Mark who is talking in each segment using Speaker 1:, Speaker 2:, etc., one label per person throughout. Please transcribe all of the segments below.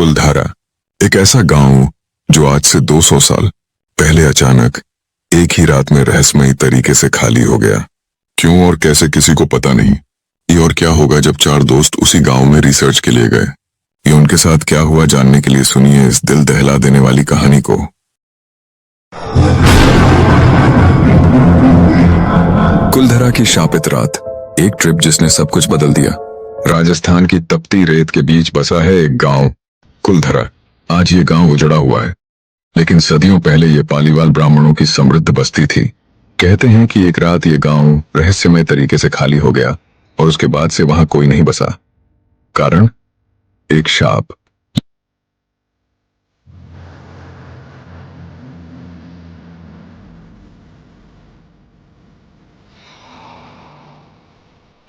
Speaker 1: कुलधारा, एक ऐसा गांव जो आज से 200 साल पहले अचानक एक ही रात में रहस्यमयी तरीके से खाली हो गया। क्यों और कैसे किसी को पता नहीं। ये और क्या होगा जब 4 दोस्त उसी गांव में रिसर्च के लिए गए। ये उनके साथ क्या हुआ जानने के लिए सुनिए इस दिल दहला देने वाली कहानी को। कुलधरा की शापित रात, एक ट्रिप जिसने सब कुछ बदल दिया। राजस्थान की तपती रेत के बीच बसा है एक गांव, कुलधरा। आज ये गांव उजड़ा हुआ है, लेकिन सदियों पहले ये पालीवाल ब्राह्मणों की समृद्ध बस्ती थी। कहते हैं कि एक रात ये गांव रहस्यमय तरीके से खाली हो गया और उसके बाद से वहां कोई नहीं बसा। कारण एक शाप।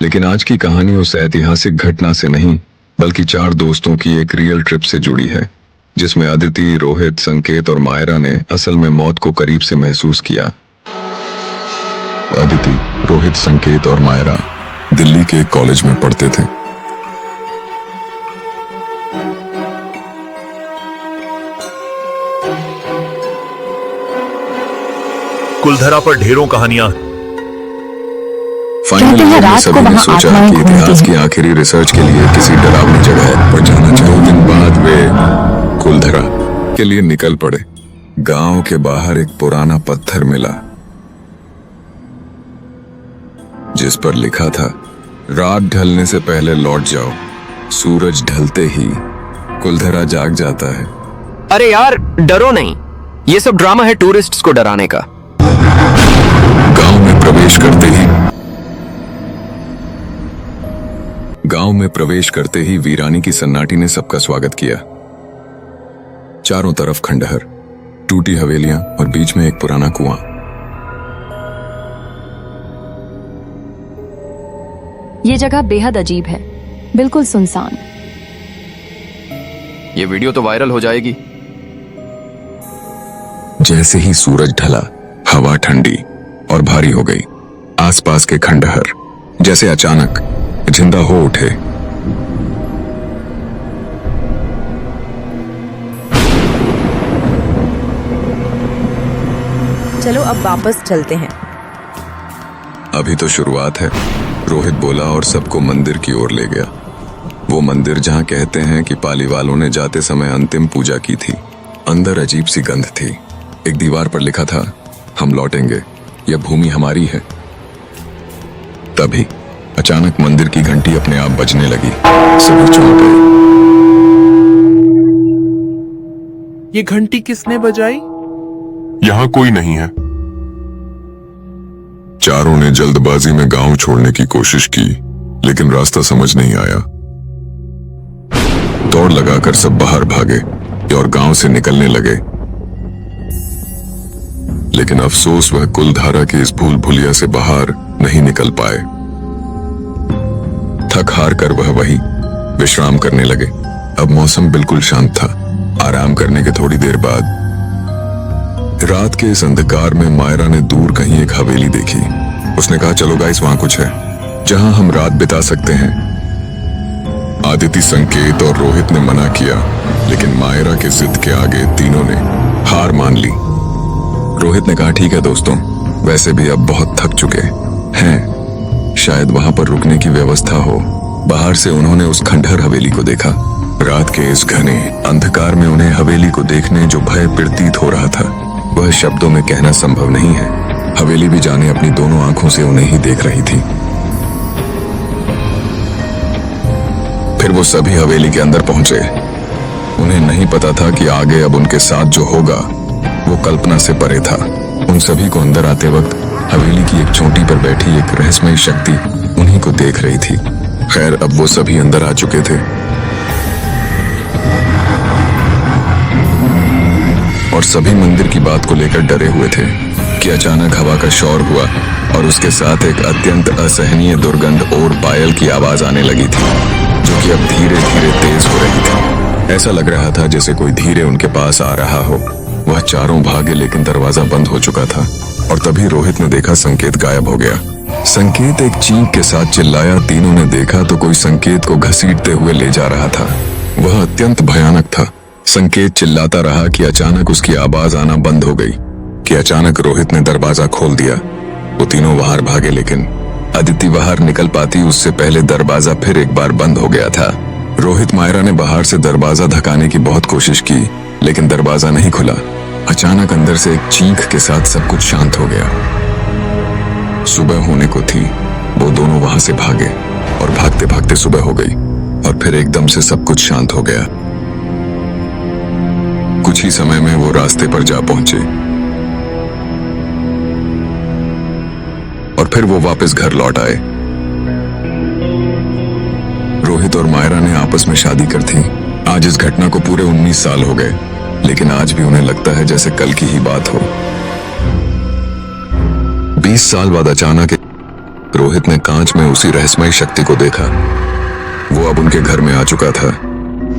Speaker 1: लेकिन आज की कहानी उस ऐतिहासिक घटना से नहीं, बल्कि 4 दोस्तों की एक रियल ट्रिप से जुड़ी है, जिसमें अदिति, रोहित, संकेत और मायरा ने असल में मौत को करीब से महसूस किया। अदिति, रोहित, संकेत और मायरा दिल्ली के एक कॉलेज में पढ़ते थे।
Speaker 2: कुलधरा पर ढेरों कहानियां।
Speaker 1: फाइनली हमने सभी ने सोचा कि इतिहास की आखिरी रिसर्च के लिए किसी डरावनी जगह पर जाना चाहिए। 2 दिन बाद वे कुलधरा के लिए निकल पड़े। गांव के बाहर एक पुराना पत्थर मिला, जिस पर लिखा था, रात ढलने से पहले लौट जाओ, सूरज ढलते ही कुलधरा जाग जाता है।
Speaker 3: अरे यार, डरो नहीं, ये सब ड्रामा है टूरिस्ट्स को डराने का।
Speaker 1: गांव में प्रवेश करते ही वीरानी की सन्नाटी ने सबका स्वागत किया। चारों तरफ खंडहर, टूटी हवेलियां और बीच में एक पुराना कुआं।
Speaker 4: ये जगह बेहद अजीब है, बिल्कुल सुनसान।
Speaker 3: ये वीडियो तो वायरल हो जाएगी।
Speaker 1: जैसे ही सूरज ढला, हवा ठंडी और भारी हो गई। आसपास के खंडहर जैसे अचानक जिंदा हो उठे।
Speaker 5: चलो अब वापस चलते हैं।
Speaker 1: अभी तो शुरुआत है, रोहित बोला और सबको मंदिर की ओर ले गया। वो मंदिर जहां कहते हैं कि पालीवालों ने जाते समय अंतिम पूजा की थी। अंदर अजीब सी गंध थी। एक दीवार पर लिखा था, हम लौटेंगे, यह भूमि हमारी है। तभी अचानक मंदिर की घंटी अपने आप बजने लगी। सभी चौंक गए।
Speaker 6: ये घंटी किसने बजाई?
Speaker 7: यहाँ कोई नहीं है।
Speaker 1: चारों ने जल्दबाजी में गांव छोड़ने की कोशिश की, लेकिन रास्ता समझ नहीं आया। दौड़ लगाकर सब बाहर भागे और गांव से निकलने लगे। लेकिन अफसोस, वह कुलधारा की इस भूल भुलिया से बाहर नहीं निकल पाए। थक हार कर वह वहीं विश्राम करने लगे। अब मौसम बिल्कुल शांत था। आराम करने के थोड़ी देर बाद रात के इस अंधकार में मायरा ने दूर कहीं एक हवेली देखी। उसने कहा, चलो गाइस, वहां कुछ है जहां हम रात बिता सकते हैं। आदिति, संकेत और रोहित ने मना किया, लेकिन मायरा के जिद के आगे तीनों ने हार मान ली। रोहित ने कहा, ठीक है दोस्तों, वैसे भी अब बहुत थक चुके हैं, शायद वहां पर रुकने की व्यवस्था हो। बाहर से उन्होंने उस खंडहर हवेली को देखा। रात के इस घने अंधकार में उन्हें हवेली को देखने जो भय प्रतीत हो रहा था, वह शब्दों में कहना संभव नहीं है। हवेली भी जाने अपनी दोनों आंखों से उन्हें ही देख रही थी। फिर वो सभी हवेली के अंदर पहुंचे। उन्हें नहीं पता था कि आगे अब उनके साथ जो होगा वो कल्पना से परे था। उन सभी को अंदर आते वक्त हवेली की एक चोटी पर बैठी एक रहस्यमयी शक्ति उन्हीं को देख रही थी। खैर, अब वो सभी अंदर आ चुके थे और सभी मंदिर की बात को लेकर डरे हुए थे कि अचानक हवा का शोर हुआ और उसके साथ एक अत्यंत असहनीय दुर्गंध और पायल की आवाज आने लगी थी, जो कि अब धीरे धीरे तेज हो रही थी। ऐसा लग रहा था जैसे कोई धीरे उनके पास आ रहा हो। वह चारों भागे, लेकिन दरवाजा बंद हो चुका था। और तभी रोहित ने देखा संकेत गायब हो गया। संकेत एक चीख के साथ चिल्लाया। तीनों ने देखा तो कोई संकेत को घसीटते हुए ले जा रहा था। वह अत्यंत भयानक था। संकेत चिल्लाता रहा कि अचानक उसकी आवाज आना बंद हो गई, कि अचानक रोहित ने दरवाजा खोल दिया। वो तीनों बाहर भागे, लेकिन अदिति बाहर निकल पाती उससे पहले दरवाजा फिर एक बार बंद हो गया था। रोहित मायरा ने बाहर से दरवाजा धकाने की बहुत कोशिश की, लेकिन दरवाजा नहीं खुला। अचानक अंदर से एक चीख के साथ सब कुछ शांत हो गया। सुबह होने को थी। वो दोनों वहां से भागे और भागते भागते सुबह हो गई और फिर एकदम से सब कुछ शांत हो गया। कुछ ही समय में वो रास्ते पर जा पहुंचे और फिर वो वापस घर लौट आए। रोहित और मायरा ने आपस में शादी कर थी। आज इस घटना को पूरे 19 साल हो गए, लेकिन आज भी उन्हें लगता है जैसे कल की ही बात हो। 20 साल बाद अचानक रोहित ने कांच में उसी रहस्यमयी शक्ति को देखा। वो अब उनके घर में आ चुका था।